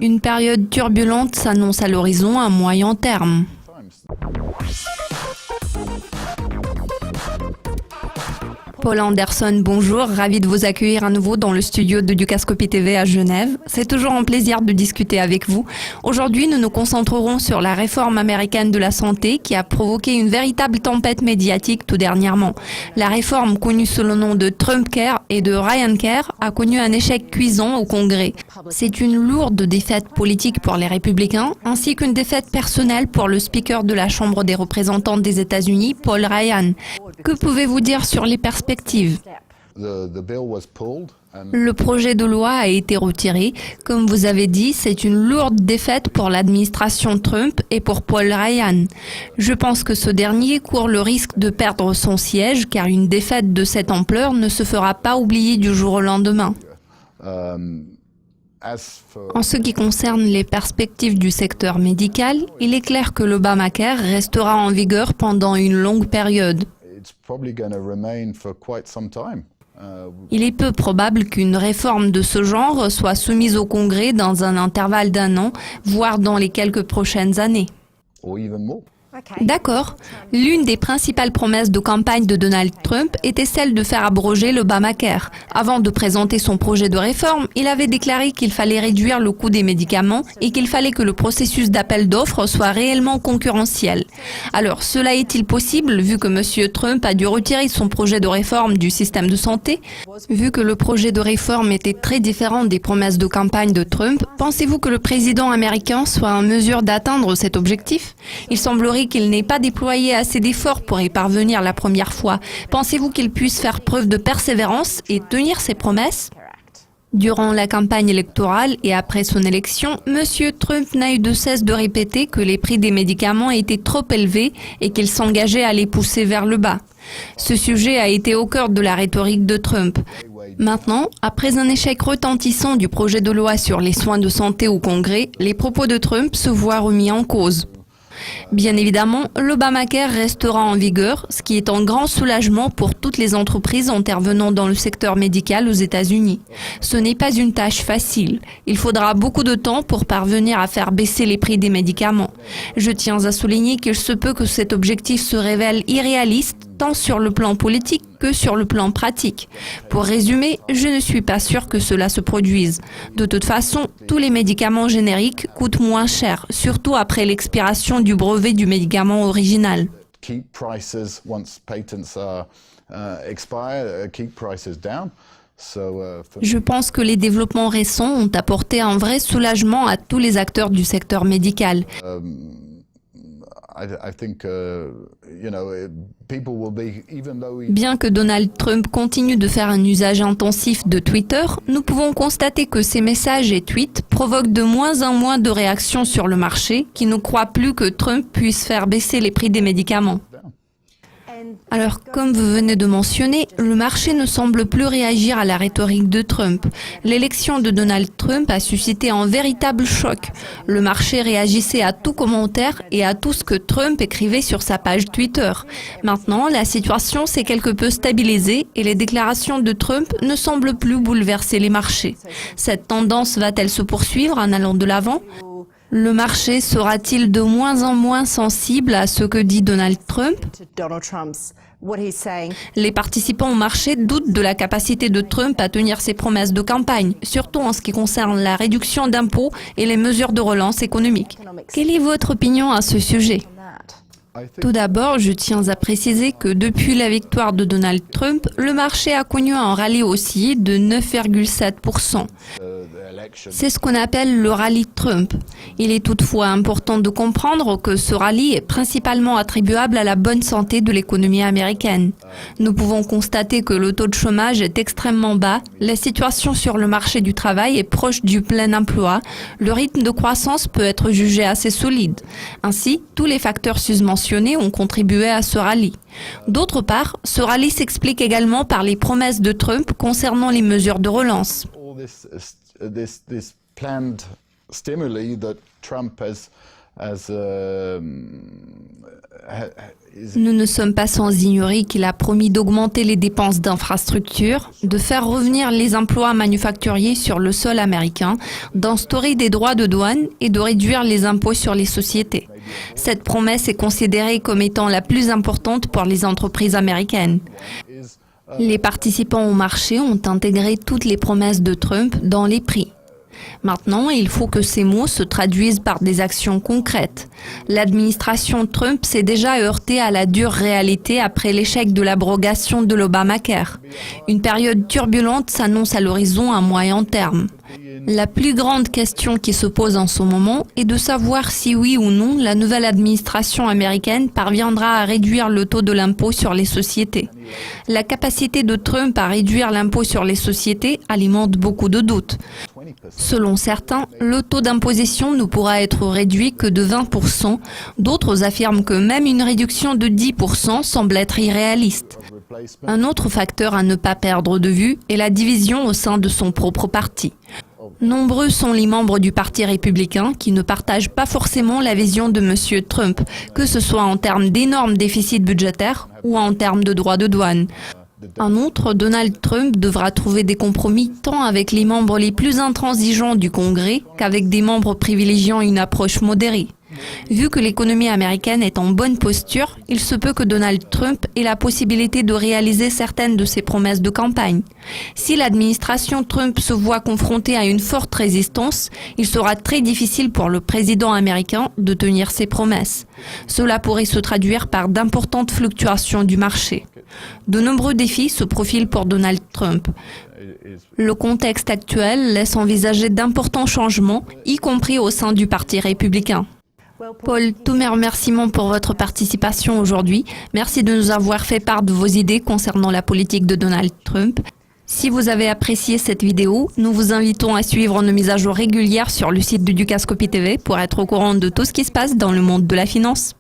Une période turbulente s'annonce à l'horizon à moyen terme. Paul Anderson, bonjour, ravi de vous accueillir à nouveau dans le studio de Dukascopy TV à Genève. C'est toujours un plaisir de discuter avec vous. Aujourd'hui, nous nous concentrerons sur la réforme américaine de la santé qui a provoqué une véritable tempête médiatique tout dernièrement. La réforme, connue sous le nom de Trump Care et de Ryan Care, a connu un échec cuisant au Congrès. C'est une lourde défaite politique pour les républicains, ainsi qu'une défaite personnelle pour le speaker de la Chambre des représentants des États-Unis, Paul Ryan. Que pouvez-vous dire sur les perspectives ? Le projet de loi a été retiré. Comme vous avez dit, c'est une lourde défaite pour l'administration Trump et pour Paul Ryan. Je pense que ce dernier court le risque de perdre son siège car une défaite de cette ampleur ne se fera pas oublier du jour au lendemain. En ce qui concerne les perspectives du secteur médical, il est clair que l'Obamacare restera en vigueur pendant une longue période. Il est peu probable qu'une réforme de ce genre soit soumise au Congrès dans un intervalle d'1 an, voire dans les quelques prochaines années. D'accord. L'une des principales promesses de campagne de Donald Trump était celle de faire abroger l'Obamacare. Avant de présenter son projet de réforme, il avait déclaré qu'il fallait réduire le coût des médicaments et qu'il fallait que le processus d'appel d'offres soit réellement concurrentiel. Alors, cela est-il possible vu que M. Trump a dû retirer son projet de réforme du système de santé? Vu que le projet de réforme était très différent des promesses de campagne de Trump, pensez-vous que le président américain soit en mesure d'atteindre cet objectif? Il semblerait qu'il n'ait pas déployé assez d'efforts pour y parvenir la première fois. Pensez-vous qu'il puisse faire preuve de persévérance et tenir ses promesses? Durant la campagne électorale et après son élection, M. Trump n'a eu de cesse de répéter que les prix des médicaments étaient trop élevés et qu'il s'engageait à les pousser vers le bas. Ce sujet a été au cœur de la rhétorique de Trump. Maintenant, après un échec retentissant du projet de loi sur les soins de santé au Congrès, les propos de Trump se voient remis en cause. Bien évidemment, l'Obamacare restera en vigueur, ce qui est un grand soulagement pour toutes les entreprises intervenant dans le secteur médical aux États-Unis. Ce n'est pas une tâche facile. Il faudra beaucoup de temps pour parvenir à faire baisser les prix des médicaments. Je tiens à souligner qu'il se peut que cet objectif se révèle irréaliste tant sur le plan politique que sur le plan pratique. Pour résumer, je ne suis pas sûr que cela se produise. De toute façon, tous les médicaments génériques coûtent moins cher, surtout après l'expiration du brevet du médicament original. Je pense que les développements récents ont apporté un vrai soulagement à tous les acteurs du secteur médical. Bien que Donald Trump continue de faire un usage intensif de Twitter, nous pouvons constater que ses messages et tweets provoquent de moins en moins de réactions sur le marché qui ne croient plus que Trump puisse faire baisser les prix des médicaments. Alors, comme vous venez de mentionner, le marché ne semble plus réagir à la rhétorique de Trump. L'élection de Donald Trump a suscité un véritable choc. Le marché réagissait à tout commentaire et à tout ce que Trump écrivait sur sa page Twitter. Maintenant, la situation s'est quelque peu stabilisée et les déclarations de Trump ne semblent plus bouleverser les marchés. Cette tendance va-t-elle se poursuivre en allant de l'avant ? Le marché sera-t-il de moins en moins sensible à ce que dit Donald Trump? Les participants au marché doutent de la capacité de Trump à tenir ses promesses de campagne, surtout en ce qui concerne la réduction d'impôts et les mesures de relance économique. Quelle est votre opinion à ce sujet? Tout d'abord, je tiens à préciser que depuis la victoire de Donald Trump, le marché a connu un rallye haussier de 9,7%. C'est ce qu'on appelle le rallye Trump. Il est toutefois important de comprendre que ce rallye est principalement attribuable à la bonne santé de l'économie américaine. Nous pouvons constater que le taux de chômage est extrêmement bas, la situation sur le marché du travail est proche du plein emploi, le rythme de croissance peut être jugé assez solide. Ainsi, tous les facteurs susmentionnés ont contribué à ce rallye. D'autre part, ce rallye s'explique également par les promesses de Trump concernant les mesures de relance. Nous ne sommes pas sans ignorer qu'il a promis d'augmenter les dépenses d'infrastructures, de faire revenir les emplois manufacturiers sur le sol américain, d'instaurer des droits de douane et de réduire les impôts sur les sociétés. Cette promesse est considérée comme étant la plus importante pour les entreprises américaines. Les participants au marché ont intégré toutes les promesses de Trump dans les prix. Maintenant, il faut que ces mots se traduisent par des actions concrètes. L'administration Trump s'est déjà heurtée à la dure réalité après l'échec de l'abrogation de l'Obamacare. Une période turbulente s'annonce à l'horizon à moyen terme. La plus grande question qui se pose en ce moment est de savoir si oui ou non la nouvelle administration américaine parviendra à réduire le taux de l'impôt sur les sociétés. La capacité de Trump à réduire l'impôt sur les sociétés alimente beaucoup de doutes. Selon certains, le taux d'imposition ne pourra être réduit que de 20%. D'autres affirment que même une réduction de 10% semble être irréaliste. Un autre facteur à ne pas perdre de vue est la division au sein de son propre parti. Nombreux sont les membres du Parti républicain qui ne partagent pas forcément la vision de M. Trump, que ce soit en termes d'énormes déficits budgétaires ou en termes de droits de douane. En outre, Donald Trump devra trouver des compromis tant avec les membres les plus intransigeants du Congrès qu'avec des membres privilégiant une approche modérée. Vu que l'économie américaine est en bonne posture, il se peut que Donald Trump ait la possibilité de réaliser certaines de ses promesses de campagne. Si l'administration Trump se voit confrontée à une forte résistance, il sera très difficile pour le président américain de tenir ses promesses. Cela pourrait se traduire par d'importantes fluctuations du marché. De nombreux défis se profilent pour Donald Trump. Le contexte actuel laisse envisager d'importants changements, y compris au sein du Parti républicain. Paul, tous mes remerciements pour votre participation aujourd'hui. Merci de nous avoir fait part de vos idées concernant la politique de Donald Trump. Si vous avez apprécié cette vidéo, nous vous invitons à suivre nos mises à jour régulières sur le site de Dukascopy TV pour être au courant de tout ce qui se passe dans le monde de la finance.